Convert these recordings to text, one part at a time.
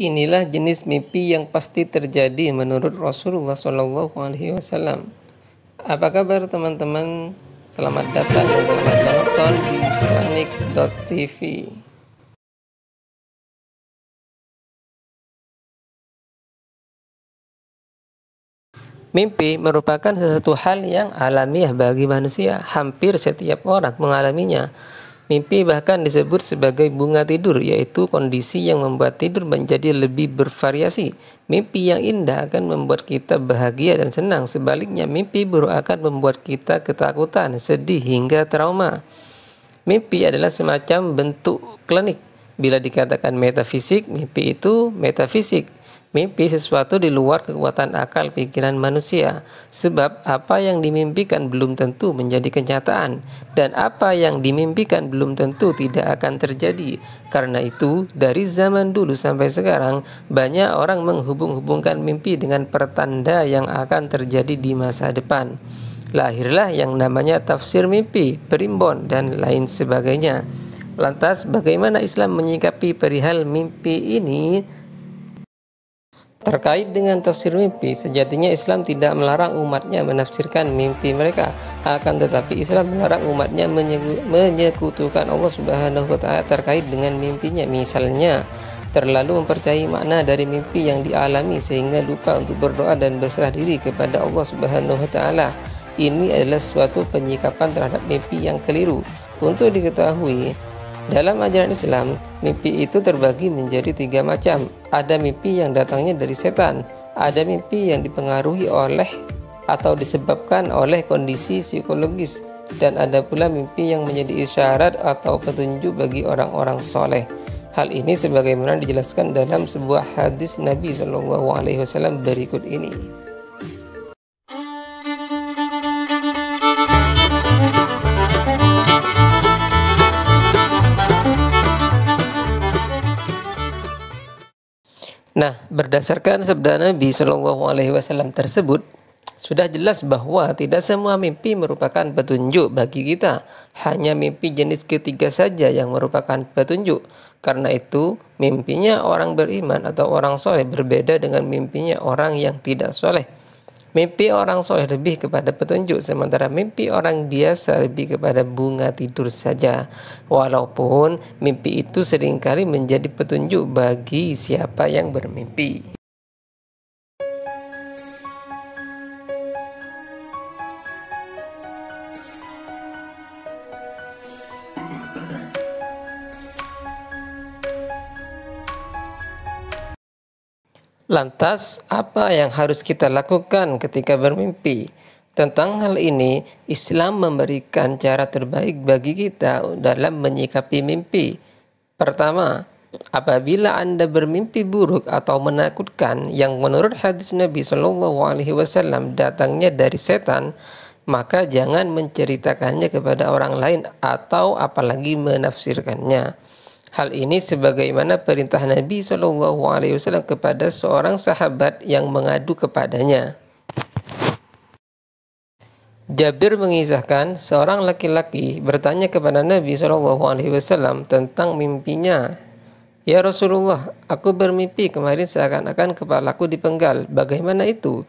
Inilah jenis mimpi yang pasti terjadi menurut Rasulullah SAW. Apa kabar teman-teman? Selamat datang dan selamat menonton di Klinik.tv. Mimpi merupakan sesuatu hal yang alamiah bagi manusia. Hampir setiap orang mengalaminya. Mimpi bahkan disebut sebagai bunga tidur, yaitu kondisi yang membuat tidur menjadi lebih bervariasi. Mimpi yang indah akan membuat kita bahagia dan senang. Sebaliknya, mimpi buruk akan membuat kita ketakutan, sedih, hingga trauma. Mimpi adalah semacam bentuk klinik. Bila dikatakan metafisik, mimpi itu metafisik. Mimpi sesuatu di luar kekuatan akal pikiran manusia. Sebab apa yang dimimpikan belum tentu menjadi kenyataan. Dan apa yang dimimpikan belum tentu tidak akan terjadi. Karena itu, dari zaman dulu sampai sekarang, banyak orang menghubung-hubungkan mimpi dengan pertanda yang akan terjadi di masa depan. Lahirlah yang namanya tafsir mimpi, primbon, dan lain sebagainya. Lantas, bagaimana Islam menyikapi perihal mimpi ini? Terkait dengan tafsir mimpi, sejatinya Islam tidak melarang umatnya menafsirkan mimpi mereka. Akan tetapi Islam melarang umatnya menyekutukan Allah Subhanahu wa Ta'ala terkait dengan mimpinya. Misalnya, terlalu mempercayai makna dari mimpi yang dialami sehingga lupa untuk berdoa dan berserah diri kepada Allah Subhanahu wa Ta'ala. Ini adalah suatu penyikapan terhadap mimpi yang keliru. Untuk diketahui, dalam ajaran Islam, mimpi itu terbagi menjadi 3 macam. Ada mimpi yang datangnya dari setan, ada mimpi yang dipengaruhi oleh atau disebabkan oleh kondisi psikologis, dan ada pula mimpi yang menjadi isyarat atau petunjuk bagi orang-orang soleh. Hal ini sebagaimana dijelaskan dalam sebuah hadis Nabi SAW berikut ini. Nah, berdasarkan sabda Nabi SAW tersebut, sudah jelas bahwa tidak semua mimpi merupakan petunjuk bagi kita. Hanya mimpi jenis ketiga saja yang merupakan petunjuk. Karena itu, mimpinya orang beriman atau orang soleh berbeda dengan mimpinya orang yang tidak soleh. Mimpi orang soleh lebih kepada petunjuk, sementara mimpi orang biasa lebih kepada bunga tidur saja. Walaupun mimpi itu seringkali menjadi petunjuk bagi siapa yang bermimpi. Lantas, apa yang harus kita lakukan ketika bermimpi? Tentang hal ini, Islam memberikan cara terbaik bagi kita dalam menyikapi mimpi. Pertama, apabila Anda bermimpi buruk atau menakutkan yang menurut hadis Nabi SAW datangnya dari setan, maka jangan menceritakannya kepada orang lain atau apalagi menafsirkannya. Hal ini sebagaimana perintah Nabi SAW kepada seorang sahabat yang mengadu kepadanya. Jabir mengisahkan seorang laki-laki bertanya kepada Nabi SAW tentang mimpinya. Ya Rasulullah, aku bermimpi kemarin seakan-akan kepalaku dipenggal. Bagaimana itu?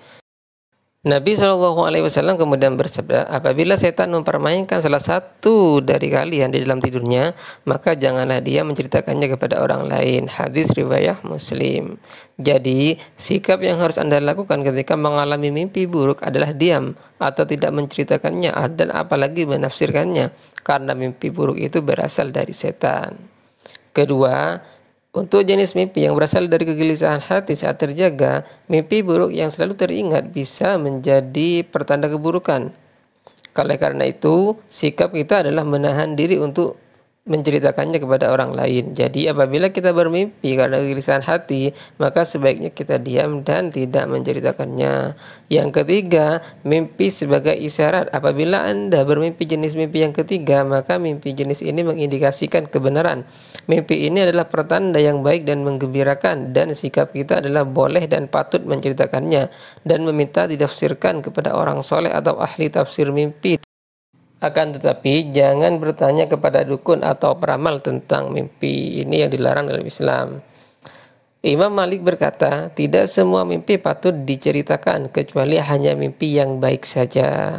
Nabi SAW kemudian bersabda, apabila setan mempermainkan salah satu dari kalian di dalam tidurnya, maka janganlah dia menceritakannya kepada orang lain. Hadis riwayat Muslim. Jadi, sikap yang harus Anda lakukan ketika mengalami mimpi buruk adalah diam atau tidak menceritakannya dan apalagi menafsirkannya, karena mimpi buruk itu berasal dari setan. Kedua, untuk jenis mimpi yang berasal dari kegelisahan hati saat terjaga, mimpi buruk yang selalu teringat bisa menjadi pertanda keburukan. Oleh karena itu, sikap kita adalah menahan diri untuk menceritakannya kepada orang lain. Jadi apabila kita bermimpi karena kegelisahan hati, maka sebaiknya kita diam dan tidak menceritakannya. Yang ketiga, mimpi sebagai isyarat. Apabila Anda bermimpi jenis mimpi yang ketiga, maka mimpi jenis ini mengindikasikan kebenaran. Mimpi ini adalah pertanda yang baik dan menggembirakan, dan sikap kita adalah boleh dan patut menceritakannya dan meminta ditafsirkan kepada orang soleh atau ahli tafsir mimpi. Akan tetapi jangan bertanya kepada dukun atau peramal tentang mimpi. Ini yang dilarang dalam Islam. Imam Malik berkata, tidak semua mimpi patut diceritakan kecuali hanya mimpi yang baik saja.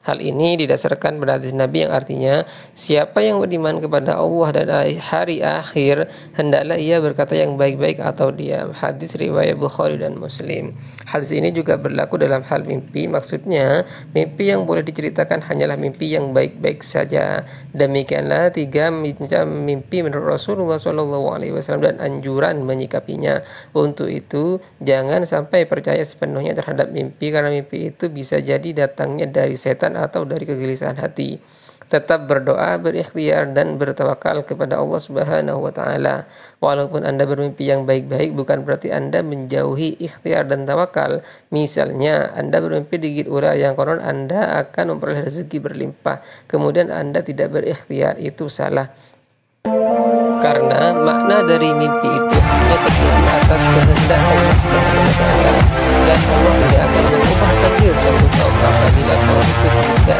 Hal ini didasarkan pada hadis Nabi yang artinya, siapa yang beriman kepada Allah dan hari akhir, hendaklah ia berkata yang baik-baik atau diam. Hadis riwayat Bukhari dan Muslim. Hadis ini juga berlaku dalam hal mimpi, maksudnya mimpi yang boleh diceritakan hanyalah mimpi yang baik-baik saja. Demikianlah 3 macam mimpi menurut Rasulullah SAW dan anjuran menyikapinya. Untuk itu, jangan sampai percaya sepenuhnya terhadap mimpi, karena mimpi itu bisa jadi datangnya dari setan atau dari kegelisahan hati. Tetap berdoa, berikhtiar dan bertawakal kepada Allah Subhanahu wa taala. Walaupun Anda bermimpi yang baik-baik, bukan berarti Anda menjauhi ikhtiar dan tawakal. Misalnya, Anda bermimpi digigit ular yang konon Anda akan memperoleh rezeki berlimpah, kemudian Anda tidak berikhtiar, itu salah. Karena makna dari mimpi itu hanya terjadi atas kehendak Allah Subhanahu wa taala, dan Allah tidak akan mengubah takdir suatu kaum apabila kaum itu tidak